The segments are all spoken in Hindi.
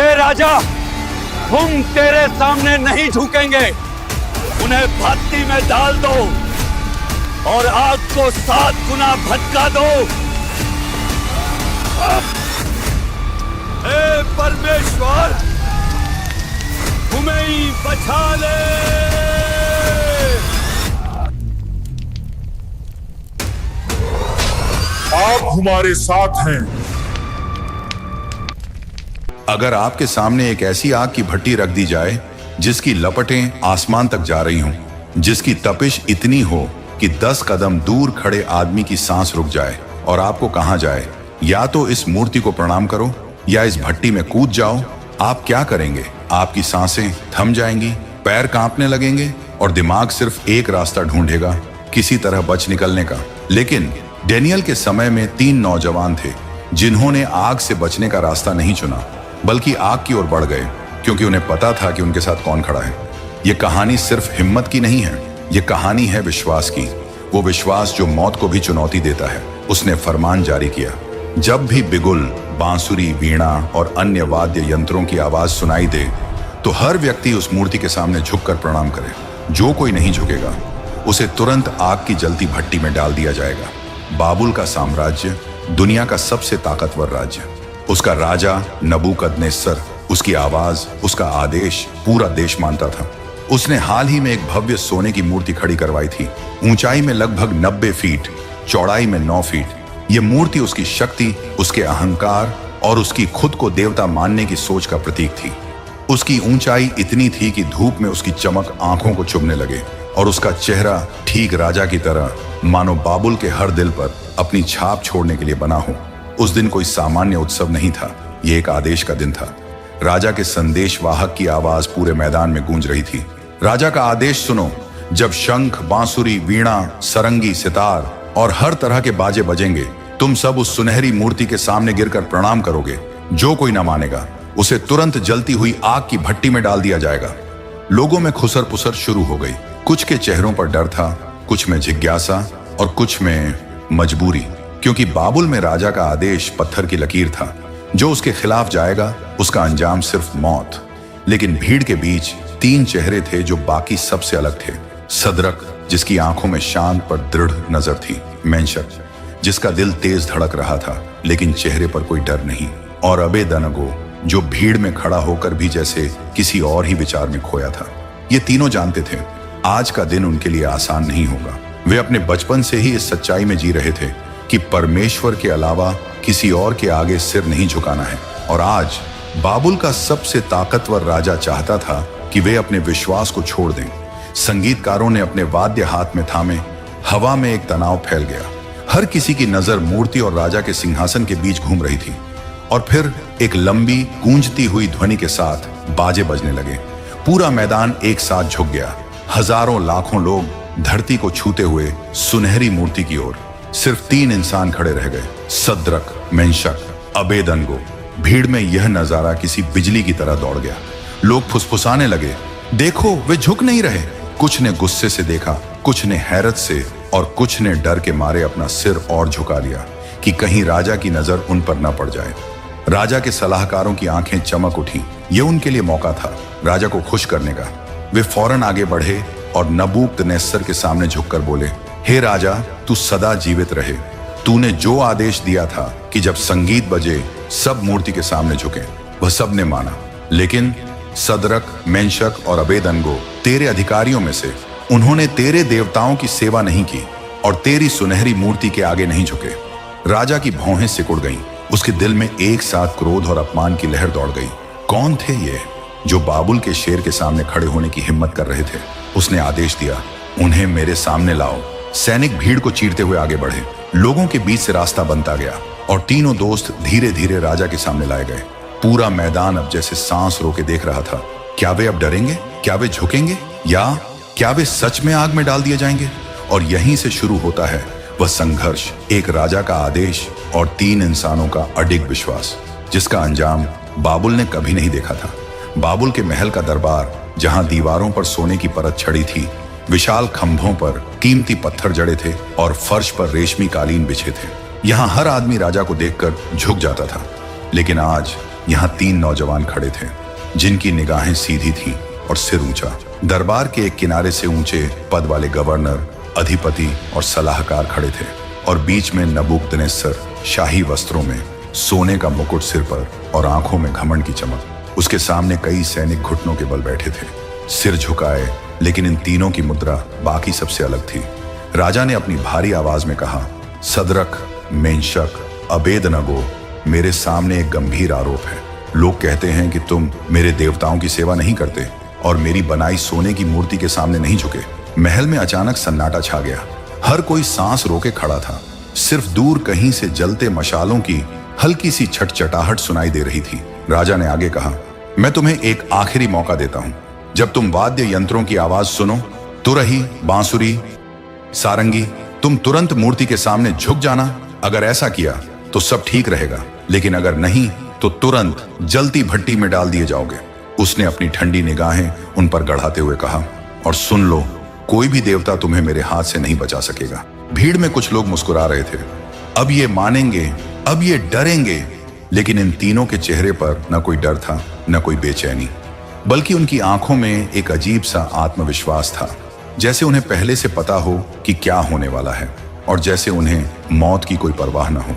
हे राजा, हम तेरे सामने नहीं झुकेंगे। उन्हें भट्टी में डाल दो और आग को 7 गुना भटका दो। हे परमेश्वर, तुम्हें ही बचा ले। आप हमारे साथ हैं। अगर आपके सामने एक ऐसी आग की भट्टी रख दी जाए जिसकी लपटें आसमान तक जा रही हों, जिसकी तपिश इतनी हो कि 10 कदम दूर खड़े आदमी की सांस रुक जाए, और आपको कहा जाए या तो इस मूर्ति को प्रणाम करो या इस भट्टी में कूद जाओ, आप क्या करेंगे? आपकी सांसें थम जाएंगी, पैर कांपने लगेंगे और दिमाग सिर्फ एक रास्ता ढूंढेगा, किसी तरह बच निकलने का। लेकिन डेनियल के समय में 3 नौजवान थे जिन्होंने आग से बचने का रास्ता नहीं चुना, बल्कि आग की ओर बढ़ गए, क्योंकि उन्हें पता था कि उनके साथ कौन खड़ा है। यह कहानी सिर्फ हिम्मत की नहीं है, यह कहानी है विश्वास की। वो विश्वास जो मौत को भी चुनौती देता है। उसने फरमान जारी किया, जब भी बिगुल, बांसुरी, वीणा और अन्य वाद्य यंत्रों की आवाज सुनाई दे तो हर व्यक्ति उस मूर्ति के सामने झुककर प्रणाम करे। जो कोई नहीं झुकेगा उसे तुरंत आग की जलती भट्टी में डाल दिया जाएगा। बाबुल का साम्राज्य दुनिया का सबसे ताकतवर राज्य, उसका राजा नबूकदनेस्सर, उसकी आवाज, उसका आदेश पूरा देश मानता था। उसने हाल ही में एक भव्य सोने की मूर्ति खड़ी करवाई थी, ऊंचाई में लगभग 90 फीट, चौड़ाई में 9 फीट। यह मूर्ति उसकी शक्ति, उसके अहंकार और उसकी खुद को देवता मानने की सोच का प्रतीक थी। उसकी ऊंचाई इतनी थी कि धूप में उसकी चमक आंखों को चुभने लगे, और उसका चेहरा ठीक राजा की तरह, मानो बाबुल के हर दिल पर अपनी छाप छोड़ने के लिए बना हो। उस दिन कोई सामान्य उत्सव नहीं था, यह एक आदेश का दिन था। राजा के संदेशवाहक की आवाज पूरे मैदान में गूंज रही थी। राजा का आदेश सुनो, जब शंख, बांसुरी, वीणा, सरंगी, सितार और हर तरह के बाजे बजेंगे, तुम सब उस सुनहरी मूर्ति के सामने गिरकर प्रणाम करोगे। जो कोई न मानेगा उसे तुरंत जलती हुई आग की भट्टी में डाल दिया जाएगा। लोगों में खुसर पुसर शुरू हो गई। कुछ के चेहरों पर डर था, कुछ में जिज्ञासा और कुछ में मजबूरी, क्योंकि बाबुल में राजा का आदेश पत्थर की लकीर था। जो उसके खिलाफ जाएगा उसका अंजाम सिर्फ मौत। लेकिन भीड़ के बीच 3 चेहरे थे जो बाकी सबसे अलग थे। सदरक, जिसकी आंखों में शांत पर दृढ़ नजर थी। मेंशक, जिसका दिल तेज धड़क रहा था लेकिन चेहरे पर कोई डर नहीं। और अबेदनगो, जो भीड़ में खड़ा होकर भी जैसे किसी और ही विचार में खोया था। ये तीनों जानते थे आज का दिन उनके लिए आसान नहीं होगा। वे अपने बचपन से ही इस सच्चाई में जी रहे थे कि परमेश्वर के अलावा किसी और के आगे सिर नहीं झुकाना है। और आज बाबुल का सबसे ताकतवर राजा चाहता था कि वे अपने विश्वास को छोड़ दें। संगीतकारों ने अपने वाद्य हाथ में थामे। हवा में एक तनाव फैल गया। हर किसी की नजर मूर्ति और राजा के सिंहासन के बीच घूम रही थी। और फिर एक लंबी गूंजती हुई ध्वनि के साथ बाजे बजने लगे। पूरा मैदान एक साथ झुक गया। हजारों लाखों लोग धरती को छूते हुए सुनहरी मूर्ति की ओर। सिर्फ 3 इंसान खड़े रह गए, सदरक, मेंशक, अबेदनगो। भीड़ में यह नजारा किसी बिजली की तरह दौड़ गया। लोग फुसफुसाने लगे, देखो वे झुक नहीं रहे। कुछ ने गुस्से से देखा, कुछ ने हैरत से और कुछ ने डर के मारे अपना सिर और झुका लिया कि कहीं राजा की नजर उन पर न पड़ जाए। राजा के सलाहकारों की आंखें चमक उठी। यह उनके लिए मौका था राजा को खुश करने का। वे फौरन आगे बढ़े और नबूकदनेस्सर के सामने झुककर बोले, हे राजा, तू सदा जीवित रहे। तूने जो आदेश दिया था कि जब संगीत बजे सब मूर्ति के सामने झुके, वह सब ने माना। लेकिन सदरक, मेंशक और अबेदनगो तेरे अधिकारियों में से, उन्होंने तेरे देवताओं की सेवा नहीं की और तेरी सुनहरी मूर्ति के आगे नहीं झुके। राजा की भौहें सिकुड़ गईं। उसके दिल में एक साथ क्रोध और अपमान की लहर दौड़ गई। कौन थे ये जो बाबुल के शेर के सामने खड़े होने की हिम्मत कर रहे थे? उसने आदेश दिया, उन्हें मेरे सामने लाओ। सैनिक भीड़ को चीरते हुए आगे बढ़े। लोगों के बीच से रास्ता बनता गया और तीनों दोस्त धीरे धीरे राजा के सामने लाए गए। पूरा मैदान अब जैसे सांस रोके देख रहा था। क्या वे अब डरेंगे? क्या वे झुकेंगे? या क्या वे सच में आग में डाल दिए जाएंगे? और यहीं से शुरू होता है वह संघर्ष, एक राजा का आदेश और 3 इंसानों का अडिग विश्वास, जिसका अंजाम बाबुल ने कभी नहीं देखा था। बाबुल के महल का दरबार, जहां दीवारों पर सोने की परत छड़ी थी, विशाल खंभों पर कीमती पत्थर जड़े थे और फर्श पर रेशमी कालीन बिछे थे। यहाँ हर आदमी राजा को देखकर झुक जाता था। लेकिन आज यहाँ 3 नौजवान खड़े थे जिनकी निगाहें सीधी थीं और सिर ऊंचा। दरबार के एक किनारे से ऊंचे पद वाले गवर्नर, अधिपति और सलाहकार खड़े थे और बीच में नबूकदनेस्सर शाही वस्त्रों में, सोने का मुकुट सिर पर और आंखों में घमंड की चमक। उसके सामने कई सैनिक घुटनों के बल बैठे थे, सिर झुकाए, लेकिन इन तीनों की मुद्रा बाकी सबसे अलग थी। राजा ने अपनी भारी आवाज में कहा, सदरक, मेंशक, अबेदनगो, मेरे सामने एक गंभीर आरोप है। लोग कहते हैं कि तुम मेरे देवताओं की सेवा नहीं करते और मेरी बनाई सोने की मूर्ति के सामने नहीं झुके। महल में अचानक सन्नाटा छा गया। हर कोई सांस रोके खड़ा था। सिर्फ दूर कहीं से जलते मशालों की हल्की सी छटछटाहट सुनाई दे रही थी। राजा ने आगे कहा, मैं तुम्हें एक आखिरी मौका देता हूं। जब तुम वाद्य यंत्रों की आवाज सुनो, तुरही, बांसुरी, सारंगी, तुम तुरंत मूर्ति के सामने झुक जाना। अगर ऐसा किया तो सब ठीक रहेगा, लेकिन अगर नहीं तो तुरंत जलती भट्टी में डाल दिए जाओगे। उसने अपनी ठंडी निगाहें उन पर गढ़ाते हुए कहा, और सुन लो, कोई भी देवता तुम्हें मेरे हाथ से नहीं बचा सकेगा। भीड़ में कुछ लोग मुस्कुरा रहे थे। अब ये मानेंगे, अब ये डरेंगे। लेकिन इन तीनों के चेहरे पर न कोई डर था, न कोई बेचैनी, बल्कि उनकी आंखों में एक अजीब सा आत्मविश्वास था, जैसे उन्हें पहले से पता हो कि क्या होने वाला है और जैसे उन्हें मौत की कोई परवाह न हो।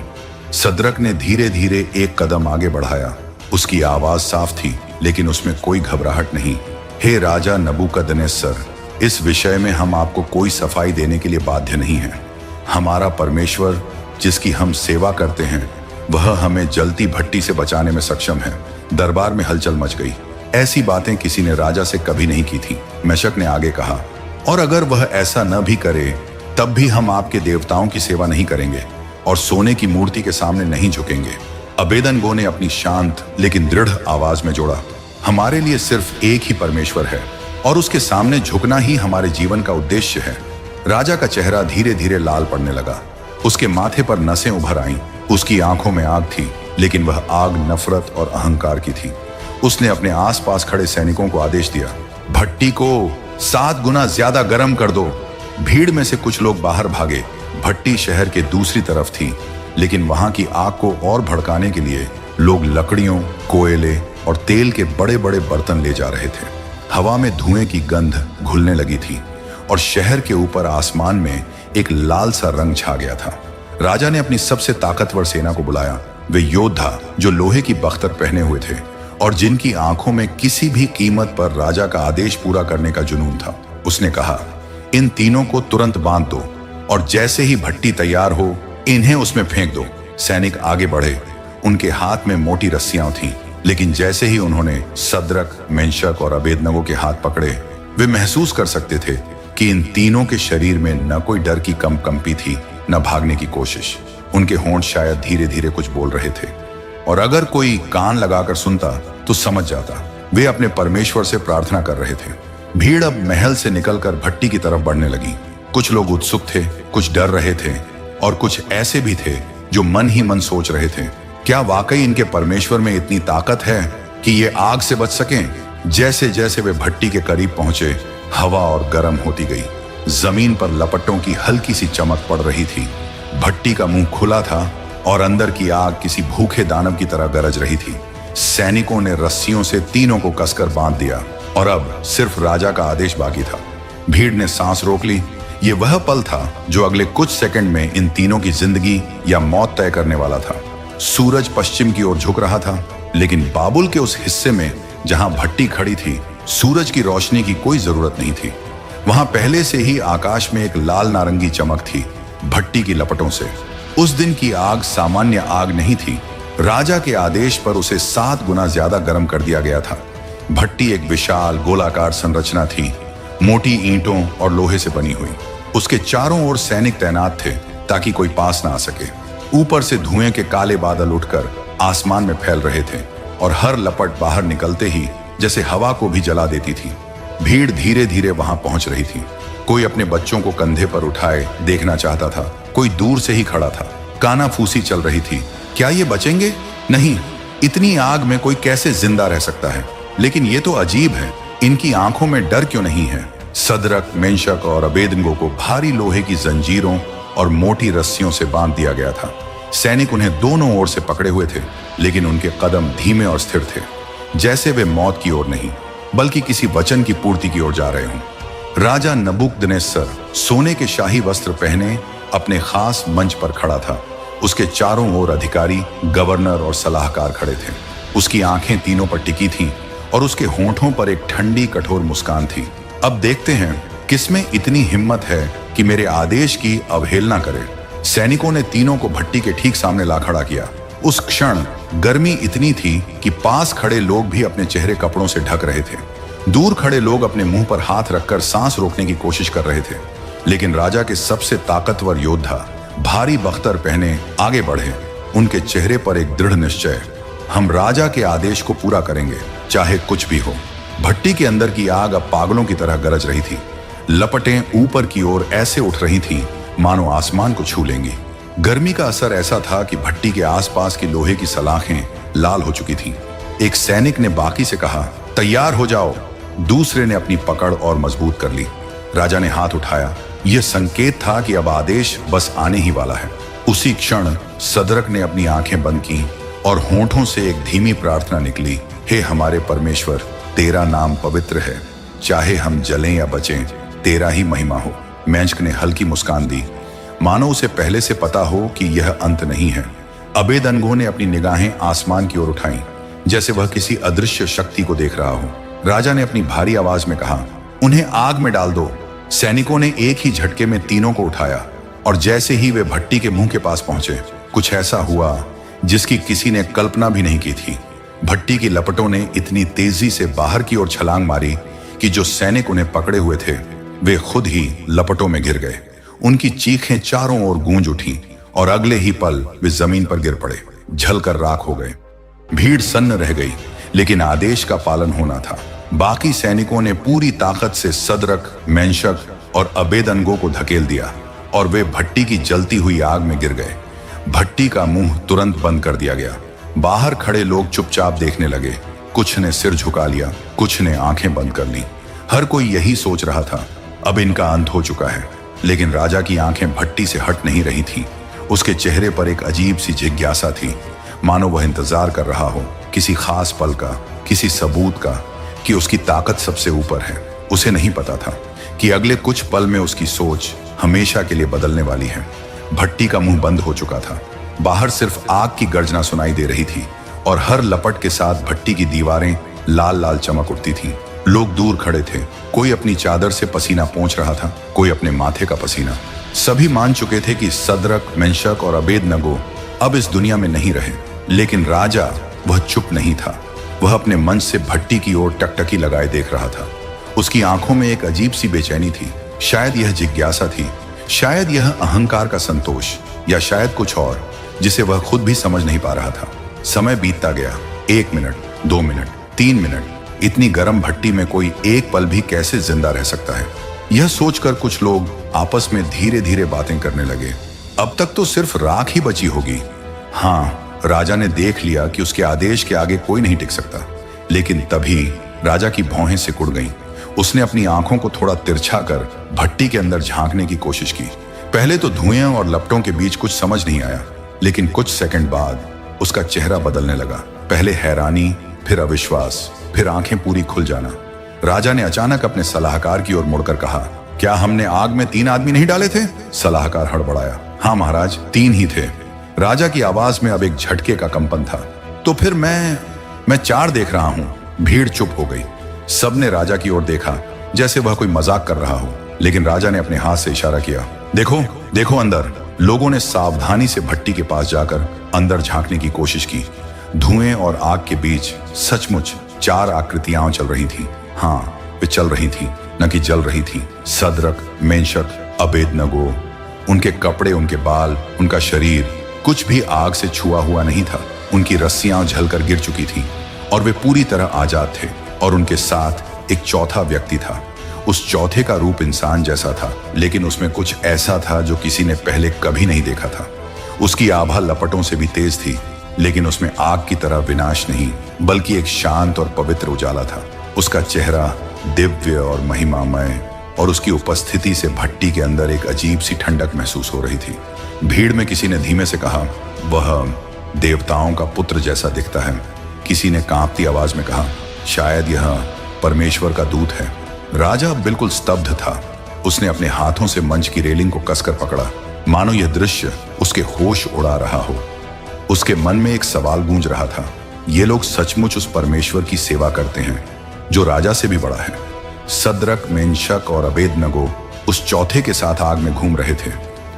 सदरक ने धीरे धीरे एक कदम आगे बढ़ाया। उसकी आवाज साफ थी, लेकिन उसमें कोई घबराहट नहीं। हे राजा नबूकदनेस्सर, इस विषय में हम आपको कोई सफाई देने के लिए बाध्य नहीं है। हमारा परमेश्वर, जिसकी हम सेवा करते हैं, वह हमें जलती भट्टी से बचाने में सक्षम है। दरबार में हलचल मच गई। ऐसी बातें किसी ने राजा से कभी नहीं की थी। मेशक ने आगे कहा, और अगर वह ऐसा न भी करे तब भी हम आपके देवताओं की सेवा नहीं करेंगे और सोने की मूर्ति के सामने नहीं झुकेंगे। अबेदनगो ने अपनी शांत लेकिन दृढ़ आवाज में जोड़ा, हमारे लिए सिर्फ एक ही परमेश्वर है और उसके सामने झुकना ही हमारे जीवन का उद्देश्य है। राजा का चेहरा धीरे धीरे लाल पड़ने लगा। उसके माथे पर नसें उभर आईं। उसकी आंखों में आग थी, लेकिन वह आग नफरत और अहंकार की थी। उसने अपने आसपास खड़े सैनिकों को आदेश दिया, भट्टी को 7 गुना ज्यादा गर्म कर दो। भीड़ में से कुछ लोग बाहर भागे। भट्टी शहर के दूसरी तरफ थी, लेकिन वहां की आग को और भड़काने के लिए लोग लकड़ियों, कोयले और तेल के बड़े बड़े बर्तन ले जा रहे थे। हवा में धुएं की गंध घुलने लगी थी और शहर के ऊपर आसमान में एक लाल सा रंग छा गया था। राजा ने अपनी सबसे ताकतवर सेना को बुलाया। वे योद्धा जो लोहे की बख्तर पहने हुए थे और जिनकी आंखों में किसी भी कीमत पर राजा का आदेश पूरा करने का जुनून था। उसने कहा, इन तीनों को तुरंत बांध दो और जैसे ही भट्टी तैयार हो, इन्हें उसमें फेंक दो। सैनिक आगे बढ़े। उनके हाथ में मोटी रस्सियां थीं, लेकिन जैसे ही उन्होंने सदरक, मेंशक और अबेदनगो के हाथ पकड़े, वे महसूस कर सकते थे कि इन तीनों के शरीर में न कोई डर की कंपी थी, न भागने की कोशिश। उनके होंठ शायद धीरे धीरे कुछ बोल रहे थे, और अगर कोई कान लगाकर सुनता तो समझ जाता वे अपने परमेश्वर से प्रार्थना कर रहे थे। भीड़ अब महल से निकलकर भट्टी की तरफ बढ़ने लगी। कुछ लोग उत्सुक थे, कुछ डर रहे थे और कुछ ऐसे भी थे जो मन ही मन सोच रहे थे, क्या वाकई इनके परमेश्वर में इतनी ताकत है कि ये आग से बच सकें। जैसे जैसे वे भट्टी के करीब पहुंचे, हवा और गर्म होती गई। जमीन पर लपटों की हल्की सी चमक पड़ रही थी। भट्टी का मुंह खुला था और अंदर की आग किसी भूखे दानव की तरह गरज रही थी। सैनिकों ने रस्सियों से तीनों को कसकर बांध दिया और अब सिर्फ राजा का आदेश बाकी था। भीड़ ने सांस रोक ली। ये वह पल था जो अगले कुछ सेकंड में इन तीनों की जिंदगी या मौत तय करने वाला था। सूरज पश्चिम की ओर झुक रहा था, लेकिन बाबुल के उस हिस्से में जहां भट्टी खड़ी थी, सूरज की रोशनी की कोई जरूरत नहीं थी। वहां पहले से ही आकाश में एक लाल नारंगी चमक थी भट्टी की लपटों से। उस दिन की आग सामान्य आग नहीं थी। राजा के आदेश पर उसे 7 गुना ज्यादा गर्म कर दिया गया था। भट्टी एक विशाल गोलाकार संरचना थी, मोटी ईंटों और लोहे से बनी हुई। उसके चारों ओर सैनिक तैनात थे ताकि कोई पास ना आ सके। ऊपर से धुएं के काले बादल उठकर आसमान में फैल रहे थे और हर लपट बाहर निकलते ही जैसे हवा को भी जला देती थी। भीड़ धीरे धीरे वहां पहुंच रही थी। कोई अपने बच्चों को कंधे पर उठाए देखना चाहता था, कोई दूर से ही खड़ा था। कानाफूसी चल रही थी, क्या ये बचेंगे? नहीं, इतनी आग में कोई कैसे जिंदा रह सकता है? लेकिन ये तो अजीब है, इनकी आंखों में डर क्यों नहीं है? सदरक, मेंशक और अबेदनगो को भारी लोहे की जंजीरों और मोटी रस्सियों से बांध दिया गया था। सैनिक उन्हें दोनों ओर से पकड़े हुए थे, लेकिन उनके कदम धीमे और स्थिर थे, जैसे वे मौत की ओर नहीं बल्कि किसी वचन की पूर्ति की ओर जा रहे हों। राजा नबूकदनेस्सर सोने के शाही वस्त्र पहने अपने खास मंच पर खड़ा था। उसके चारों ओर अधिकारी, गवर्नर और सलाहकार खड़े थे। उसकी आंखें तीनों पर टिकी थीं और उसके होंठों पर एक ठंडी कठोर मुस्कान थी। अब देखते हैं किसमें इतनी हिम्मत है कि मेरे आदेश की अवहेलना करे। सैनिकों ने तीनों को भट्टी के ठीक सामने ला खड़ा किया। उस क्षण गर्मी इतनी थी कि पास खड़े लोग भी अपने चेहरे कपड़ों से ढक रहे थे। दूर खड़े लोग अपने मुंह पर हाथ रखकर सांस रोकने की कोशिश कर रहे थे, लेकिन राजा के सबसे ताकतवर योद्धा भारी बख्तर पहने आगे बढ़े। उनके चेहरे पर एक दृढ़ निश्चय, हम राजा के आदेश को पूरा करेंगे, चाहे कुछ भी हो। भट्टी के अंदर की आग अब पागलों की तरह गरज रही थी। लपटें ऊपर की ओर ऐसे उठ रही थीं मानो आसमान को छू लेंगी। गर्मी का असर ऐसा था कि भट्टी के आसपास की लोहे की सलाखें लाल हो चुकी थीं। एक सैनिक ने बाकी से कहा, तैयार हो जाओ। दूसरे ने अपनी पकड़ और मजबूत कर ली। राजा ने हाथ उठाया। यह संकेत था कि अब आदेश बस आने ही वाला है। उसी क्षण सदरक ने अपनी आंखें बंद की और होंठों से एक धीमी प्रार्थना निकली, हे हमारे परमेश्वर, तेरा नाम पवित्र है, चाहे हम जलें या बचें, तेरा ही महिमा हो। मेंशक ने हल्की मुस्कान दी, मानो उसे पहले से पता हो कि यह अंत नहीं है। अबेदनगो ने अपनी निगाहें आसमान की ओर उठाईं, जैसे वह किसी अदृश्य शक्ति को देख रहा हो। राजा ने अपनी भारी आवाज में कहा, उन्हें आग में डाल दो। सैनिकों ने एक ही झटके में तीनों को उठाया और जैसे ही वे भट्टी के मुंह के पास पहुंचे, कुछ ऐसा हुआ जिसकी किसी ने कल्पना भी नहीं की थी। भट्टी की लपटों ने इतनी तेजी से बाहर की ओर छलांग मारी कि जो सैनिक उन्हें पकड़े हुए थे वे खुद ही लपटों में गिर गए। उनकी चीखें चारों ओर गूंज उठी और अगले ही पल वे जमीन पर गिर पड़े, झलकर राख हो गए। भीड़ सन्न रह गई, लेकिन आदेश का पालन होना था। बाकी सैनिकों ने पूरी ताकत से सदरक, मेंशक और अबेदनगो को धकेल दिया और वे भट्टी की जलती हुई आग में गिर गए। भट्टी का मुंह तुरंत बंद कर दिया गया। बाहर खड़े लोग चुपचाप देखने लगे। कुछ ने सिर झुका लिया, कुछ ने आंखें बंद कर ली। हर कोई यही सोच रहा था, अब इनका अंत हो चुका है। लेकिन राजा की आंखें भट्टी से हट नहीं रही थीं। उसके चेहरे पर एक अजीब सी जिज्ञासा थी, मानो वह इंतजार कर रहा हो किसी खास पल का, किसी सबूत का कि उसकी ताकत सबसे ऊपर है। उसे नहीं पता था कि अगले कुछ पल में उसकी सोच हमेशा के लिए बदलने वाली है। भट्टी का मुंह बंद हो चुका था। बाहर सिर्फ आग की गर्जना सुनाई दे रही थी और हर लपट के साथ भट्टी की दीवारें लाल लाल चमक उठती थीं। लोग दूर खड़े थे, कोई अपनी चादर से पसीना पोंछ रहा था, कोई अपने माथे का पसीना। सभी मान चुके थे कि सदरक, मेंशक और अबेदनगो अब इस दुनिया में नहीं रहे। लेकिन राजा, वह चुप नहीं था। वह अपने मंच से भट्टी की ओर टकटकी लगाए देख रहा था। उसकी आंखों में एक अजीब सी बेचैनी थी। शायद यह जिज्ञासा थी, शायद यह अहंकार का संतोष, या शायद कुछ और जिसे वह खुद भी समझ नहीं पा रहा था। समय बीतता गया। 1 मिनट, 2 मिनट, 3 मिनट। इतनी गर्म भट्टी में कोई एक पल भी कैसे जिंदा रह सकता है? यह सोचकर कुछ लोग आपस में धीरे धीरे बातें करने लगे। अब तक तो सिर्फ राख ही बची होगी। हाँ, राजा ने देख लिया कि उसके आदेश के आगे कोई नहीं टिक सकता। लेकिन तभी राजा की भौहें सिकुड़ गईं। उसने अपनी आंखों को थोड़ा तिरछा कर भट्टी के अंदर झांकने की कोशिश की। पहले तो धुएं और लपटों के बीच कुछ समझ नहीं आया, लेकिन कुछ सेकंड बाद उसका चेहरा बदलने लगा। पहले हैरानी, फिर अविश्वास, फिर आंखें पूरी खुल जाना। राजा ने अचानक अपने सलाहकार की ओर मुड़कर कहा, क्या हमने आग में 3 आदमी नहीं डाले थे? सलाहकार हड़बड़ाया, हाँ महाराज, 3 ही थे। राजा की आवाज में अब एक झटके का कंपन था। तो फिर मैं 4 देख रहा हूं। भीड़ चुप हो गई। सबने राजा की ओर देखा जैसे वह कोई मजाक कर रहा हो, लेकिन राजा ने अपने हाथ से इशारा किया, देखो देखो अंदर। लोगों ने सावधानी से भट्टी के पास जाकर अंदर झांकने की कोशिश की। धुएं और आग के बीच सचमुच 4 आकृतियां चल रही थीं। हाँ, वे चल रही थीं, न कि जल रही थीं। सदरक, मेंशक, अबेदनगो। उनके कपड़े, उनके बाल, उनका शरीर कुछ भी आग से छुआ हुआ नहीं था। उनकी रस्सियां झलकर गिर चुकी थीं और वे पूरी तरह आजाद थे। और उनके साथ एक चौथा व्यक्ति था। उस चौथे का रूप इंसान जैसा था, लेकिन उसमें कुछ ऐसा था जो किसी ने पहले कभी नहीं देखा था। उसकी आभा लपटों से भी तेज थी, लेकिन उसमें आग की तरह विनाश नहीं, बल्कि एक शांत और पवित्र उजाला था। उसका चेहरा दिव्य और महिमामय, और उसकी उपस्थिति से भट्टी के अंदर एक अजीब सी ठंडक महसूस हो रही थी। भीड़ में किसी ने धीमे से कहा, वह देवताओं का पुत्र जैसा दिखता है। किसी ने कांपती आवाज में कहा, शायद यह परमेश्वर का दूत है। राजा बिल्कुल स्तब्ध था। उसने अपने हाथों से मंच की रेलिंग को कसकर पकड़ा, मानो यह दृश्य उसके होश उड़ा रहा हो। उसके मन में एक सवाल गूंज रहा था, ये लोग सचमुच उस परमेश्वर की सेवा करते हैं जो राजा से भी बड़ा है? सद्रक, मेंशक और अबेदनगो उस चौथे के साथ आग में घूम रहे थे,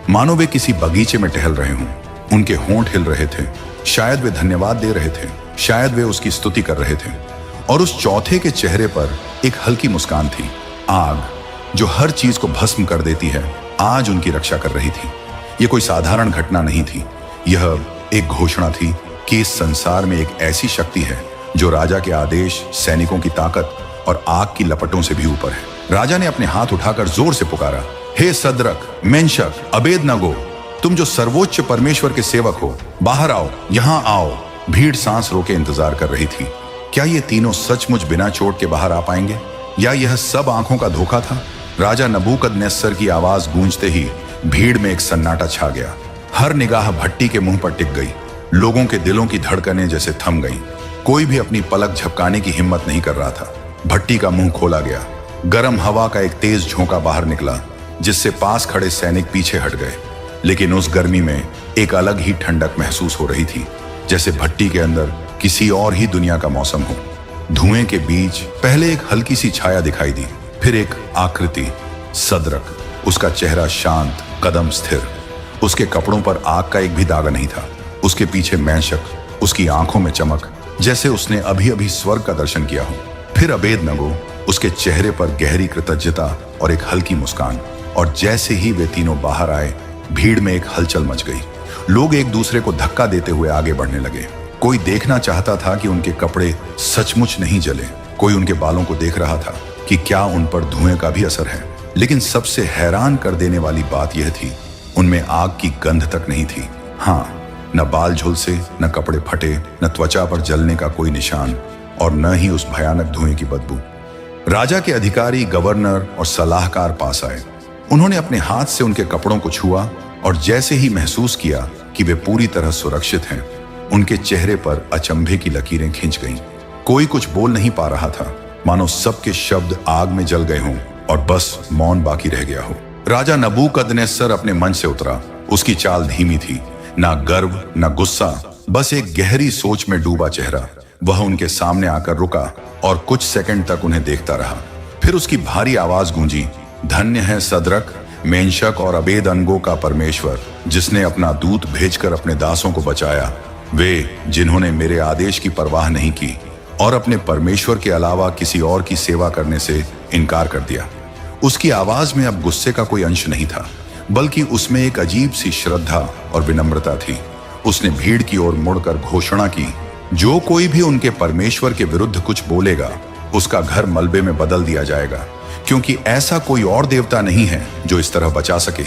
मानो वे किसी बगीचे में टहल रहे हों। उनके होंठ हिल रहे थे, शायद वे धन्यवाद दे रहे थे, शायद वे उसकी स्तुति कर रहे थे। और उस चौथे के चेहरे पर एक हल्की मुस्कान थी। आग जो हर चीज को भस्म कर देती है, आज उनकी रक्षा कर रही थी। यह कोई साधारण घटना नहीं थी, यह एक घोषणा थी कि इस संसार में एक ऐसी शक्ति है जो राजा के आदेश, सैनिकों की ताकत और आग की लपटों से भी ऊपर है। राजा ने अपने हाथ उठाकर जोर से पुकारा, हे सद्रक, मेंशक, अबेदनगो, तुम जो सर्वोच्च परमेश्वर के सेवक हो, बाहर आओ, यहां आओ। भीड़ सांस रोके इंतजार कर रही थी। क्या ये तीनों सचमुच बिना चोट के बाहर आ पाएंगे, या यह सब आंखों का धोखा था? राजा नबूकदनेस्सर की आवाज गूंजते ही भीड़ में एक सन्नाटा छा गया। हर निगाह भट्टी के मुंह पर टिक गई। लोगों के दिलों की धड़कनें जैसे थम गईं। कोई भी अपनी पलक झपकाने की हिम्मत नहीं कर रहा था। भट्टी का मुंह खोला गया। गर्म हवा का एक तेज झोंका बाहर निकला, जिससे पास खड़े सैनिक पीछे हट गए। लेकिन उस गर्मी में एक अलग ही ठंडक महसूस हो रही थी, जैसे भट्टी के अंदर किसी और ही दुनिया का मौसम हो। धुएं के बीच पहले एक हल्की सी छाया दिखाई दी, फिर एक आकृति, सद्रक। उसका चेहरा शांत, कदम स्थिर। उसके कपड़ों पर आग का एक भी दागा नहीं था। उसके पीछे मेंशक, उसकी आंखों में चमक, जैसे उसने अभी अभी स्वर्ग का दर्शन किया हो। फिर अबेदनगो, उसके चेहरे पर गहरी कृतज्ञता और एक हल्की मुस्कान। और जैसे ही वे तीनों बाहर आए, भीड़ में एक हलचल मच गई। लोग एक दूसरे को धक्का देते हुए आगे बढ़ने लगे। कोई देखना चाहता था कि उनके कपड़े सचमुच नहीं जले। कोई उनके बालों को देख रहा था कि क्या उन पर धुएं का भी असर है। लेकिन सबसे हैरान कर देने वाली बात यह थी, उनमें आग की गंध तक नहीं थी। हाँ, न बाल झुलसे, न कपड़े फटे, न त्वचा पर जलने का कोई निशान, और न ही उस भयानक धुएं की बदबू। राजा के अधिकारी, गवर्नर और सलाहकार पास आए। उन्होंने अपने हाथ से उनके कपड़ों को छुआ, और जैसे ही महसूस किया कि वे पूरी तरह सुरक्षित हैं, उनके चेहरे पर अचंभे की लकीरें खिंच गईं। कोई कुछ बोल नहीं पा रहा था, मानो सबके शब्द आग में जल गए हों और बस मौन बाकी रह गया हो। राजा नबूकदनेस्सर अपने मंच से उतरा। उसकी चाल धीमी थी, ना गर्व न गुस्सा, बस एक गहरी सोच में डूबा चेहरा। वह उनके सामने आकर रुका और कुछ सेकंड तक उन्हें देखता रहा। फिर उसकी भारी आवाज गूंजी, धन्य है सद्रक, मेंशक और अबेदनगो का परमेश्वर, जिसने अपना दूत भेजकर अपने दासों को बचाया। वे जिन्होंने मेरे आदेश की परवाह नहीं की और अपने परमेश्वर के अलावा किसी और की सेवा करने से इनकार कर दिया। उसकी आवाज में अब गुस्से का कोई अंश नहीं था, बल्कि उसमें एक अजीब सी श्रद्धा और विनम्रता थी। उसने भीड़ की ओर मुड़कर घोषणा की, जो कोई भी उनके परमेश्वर के विरुद्ध कुछ बोलेगा, उसका घर मलबे में बदल दिया जाएगा, क्योंकि ऐसा कोई और देवता नहीं है जो इस तरह बचा सके।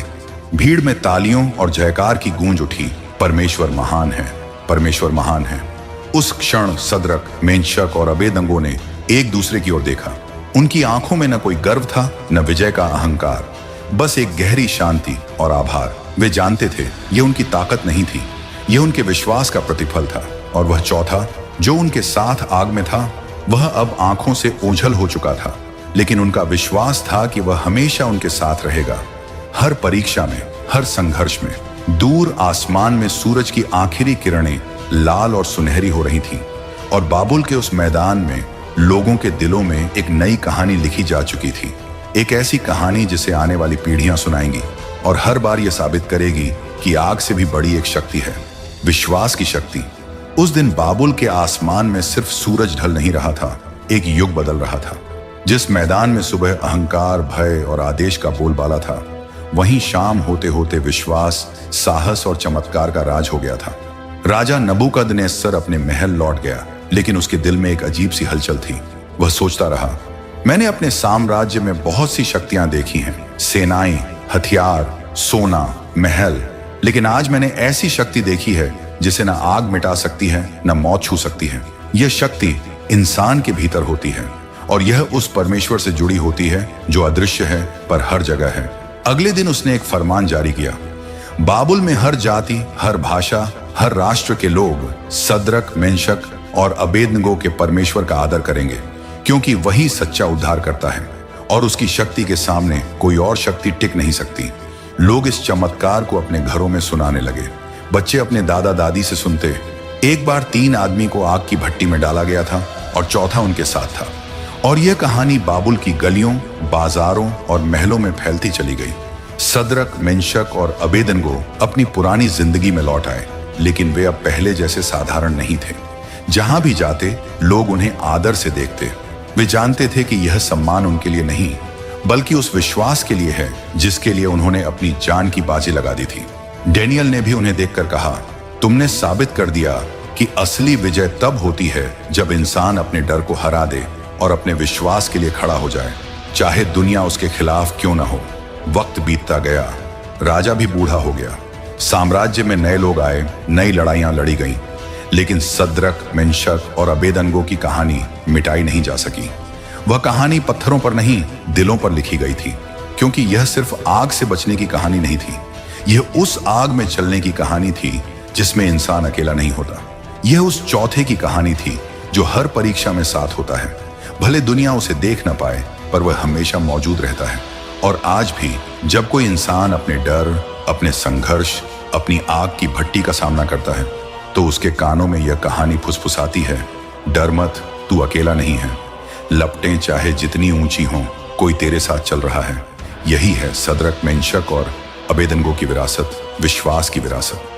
भीड़ में तालियों और जयकार की गूंज उठी। परमेश्वर महान है, परमेश्वर महान है। उस क्षण सद्रक, मेंशक और अबेदनगो ने एक दूसरे की ओर देखा। उनकी आंखों में न कोई गर्व था, न विजय का अहंकार, बस एक गहरी शांति और आभार। वे जानते थे यह उनकी ताकत नहीं थी, यह उनके विश्वास का प्रतिफल था। और वह चौथा जो उनके साथ आग में था, वह अब आंखों से ओझल हो चुका था, लेकिन उनका विश्वास था कि वह हमेशा उनके साथ रहेगा। हर परीक्षा में, हर संघर्ष में। दूर आसमान में सूरज की आखिरी किरणें लाल और सुनहरी हो रही थीं, और बाबुल के उस मैदान में लोगों के दिलों में एक नई कहानी लिखी जा चुकी थी। एक ऐसी कहानी जिसे आने वाली पीढ़ियां सुनाएंगी और हर बार यह साबित करेगी कि आग से भी बड़ी एक शक्ति है, विश्वास की शक्ति। उस दिन बाबुल के आसमान में सिर्फ सूरज ढल नहीं रहा था, एक युग बदल रहा था। जिस मैदान में सुबह अहंकार, भय और आदेश का बोलबाला था, वहीं शाम होते होते विश्वास, साहस और चमत्कार का राज हो गया था। राजा नबूकदनेस्सर अपने महल लौट गया, लेकिन उसके दिल में एक अजीब सी हलचल थी। वह सोचता रहा, मैंने अपने साम्राज्य में बहुत सी शक्तियां देखी हैं, सेनाएं, हथियार, सोना, महल, लेकिन आज मैंने ऐसी शक्ति देखी है जिसे न आग मिटा सकती है, न मौत छू सकती है। यह शक्ति इंसान के भीतर होती है, और यह उस परमेश्वर से जुड़ी होती है जो अदृश्य है पर हर जगह है। अगले दिन उसने एक फरमान जारी किया, बाबुल में हर जाति, हर भाषा, हर राष्ट्र के लोग सद्रक, मेंशक और अबेदनगो के परमेश्वर का आदर करेंगे, क्योंकि वही सच्चा उद्धार करता है और उसकी शक्ति के सामने कोई और शक्ति टिक नहीं सकती। लोग इस चमत्कार को अपने घरों में सुनाने लगे। बच्चे अपने दादा दादी से सुनते, एक बार 3 आदमी को आग की भट्टी में डाला गया था और चौथा उनके साथ था। और यह कहानी बाबुल की गलियों, बाजारों और महलों में फैलती चली गई। सद्रक, मेंशक और अबेदनगो अपनी पुरानी जिंदगी में लौट आए, लेकिन वे अब पहले जैसे साधारण नहीं थे। जहां भी जाते लोग उन्हें आदर से देखते। वे जानते थे कि यह सम्मान उनके लिए नहीं, बल्कि उस विश्वास के लिए है जिसके लिए उन्होंने अपनी जान की बाजी लगा दी थी। डेनियल ने भी उन्हें देखकर कहा, तुमने साबित कर दिया कि असली विजय तब होती है जब इंसान अपने डर को हरा दे और अपने विश्वास के लिए खड़ा हो जाए, चाहे दुनिया उसके खिलाफ क्यों ना हो। वक्त बीतता गया, राजा भी बूढ़ा हो गया, साम्राज्य में नए लोग आए, नई लड़ाइयां लड़ी गईं, लेकिन सद्रक, मेंशक और अबेदनगो की कहानी मिटाई नहीं जा सकी। वह कहानी पत्थरों पर नहीं, दिलों पर लिखी गई थी, क्योंकि यह सिर्फ आग से बचने की कहानी नहीं थी। यह उस आग में चलने की कहानी थी जिसमें इंसान अकेला नहीं होता। यह उस चौथे की कहानी थी जो हर परीक्षा में साथ होता है। भले दुनिया उसे देख न पाए, पर वह हमेशा मौजूद रहता है। और आज भी जब कोई इंसान अपने डर, अपने संघर्ष, अपनी आग की भट्टी का सामना करता है, तो उसके कानों में यह कहानी फुसफुसाती है, डर मत, तू अकेला नहीं है। लपटें चाहे जितनी ऊंची हों, कोई तेरे साथ चल रहा है। यही है सद्रक, मेंशक और अबेदनगो की विरासत, विश्वास की विरासत।